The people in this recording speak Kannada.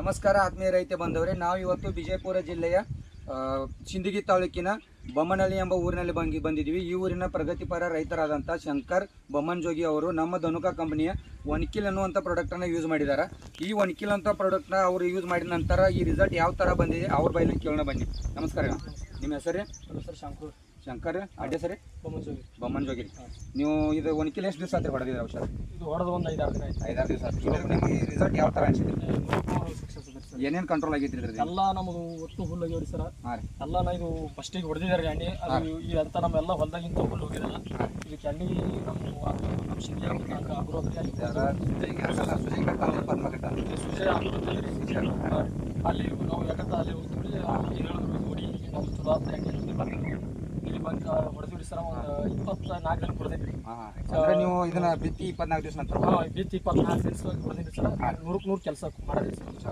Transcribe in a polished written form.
ನಮಸ್ಕಾರ ಆತ್ಮೀಯ ರೈತ ಬಂದವರೇ, ನಾವು ಇವತ್ತು ವಿಜಯಪುರ ಜಿಲ್ಲೆಯ ಸಿಂದಗಿ ತಾಲೂಕಿನ ಬೊಮ್ಮನಹಳ್ಳಿ ಎಂಬ ಊರಿನಲ್ಲಿ ಬಂದಿದ್ದೀವಿ. ಈ ಊರಿನ ಪ್ರಗತಿಪರ ರೈತರಾದಂಥ ಶಂಕರ್ ಬೊಮ್ಮನಜೋಗಿ ಅವರು ನಮ್ಮ ಧನುಕಾ ಕಂಪನಿಯ ಒನ್ಕಿಲ್ ಅನ್ನುವಂಥ ಪ್ರಾಡಕ್ಟನ್ನು ಯೂಸ್ ಮಾಡಿದ್ದಾರೆ. ಈ ಒನ್ಕಿಲ್ ಅಂತ ಪ್ರಾಡಕ್ಟ್ನ ಅವರು ಯೂಸ್ ಮಾಡಿದ ನಂತರ ಈ ರಿಸಲ್ಟ್ ಯಾವ ಥರ ಬಂದಿದೆ ಅವ್ರ ಬೈಲಿ ಕೇಳೋಣ ಬನ್ನಿ. ನಮಸ್ಕಾರ, ನಿಮ್ಮ ಹೆಸರು? ಸರ್ ಶಂಕರ್. ಅಡ್ಡೆ ಸರಿ ಬೊಮ್ಮನಜೋಗಿ. ನೀವು ಇದು ಒನ್ಕಿಲ್ ಎಷ್ಟು ದಿವಸ ಆದ್ರೆ ಹೊಡೆದಿದ್ದೀರಾ ಔಷಧ? ಇದು ಹೊಡೆದು ಒಂದು 5-6 ದಿನ ಆಯ್ತು. 5-6 ದಿವಸ ಆಯ್ತು. ಇವಾಗ ನಿಮಗೆ ರಿಸಲ್ಟ್ ಯಾವ ಥರ ಅನಿಸಿದೆ? ಏನೇನು ಕಂಟ್ರೋಲ್ ಆಗಿದ್ರಿ ಇದ್ರದ್ದು? ಎಲ್ಲ ನಮಗೆ ಒಟ್ಟು ಹುಲ್ಲು ಹೋಗ್ಯಾವ್ರಿ ಸರ್. ಹಾಂ ರೀ. ಎಲ್ಲ ಇದು ಫಸ್ಟಿಗೆ ಹೊಡೆದಿದ್ದಾರೆ ಎಣ್ಣೆ. ಅದು ಈ ಅಂತ ನಮ್ಮೆಲ್ಲ ಹೊಲದಾಗಿಂತ ಹುಲ್ಲು ಹೋಗಿರಲ್ಲ. ಇದಕ್ಕೆ ಎಣ್ಣೆ ನಮ್ಮ ಸಿಂಗಿ ಅಗ್ರೋದ್ರಿ ಅಲ್ಲಿ ನಾವು ಯಾಕಂತ ಅಲ್ಲಿ ಹೋಗ್ತೀವಿ ನೋಡಿ ನಾವು ಚಲೋ ಅಂತ ಎಣ್ಣೆ ಇಲ್ಲಿ ಬಂದು ಹೊಡೆದಿವ್ರಿ ಸರ್. ಒಂದು 24 ದಿನ ಹೊಡೆದಿದ್ರಿ. ನೀವು ಇದನ್ನ ಬಿತ್ತಿ 24 ದಿವಸ ನಂತರ? ಬಿತ್ತಿ 24 ದಿವಸ ಹೊಡೆದಿದ್ರಿ ಸರ್. 100ಕ್ಕೆ 100 ಕೆಲಸ ಮಾಡಿದ್ರಿ ಸರ್.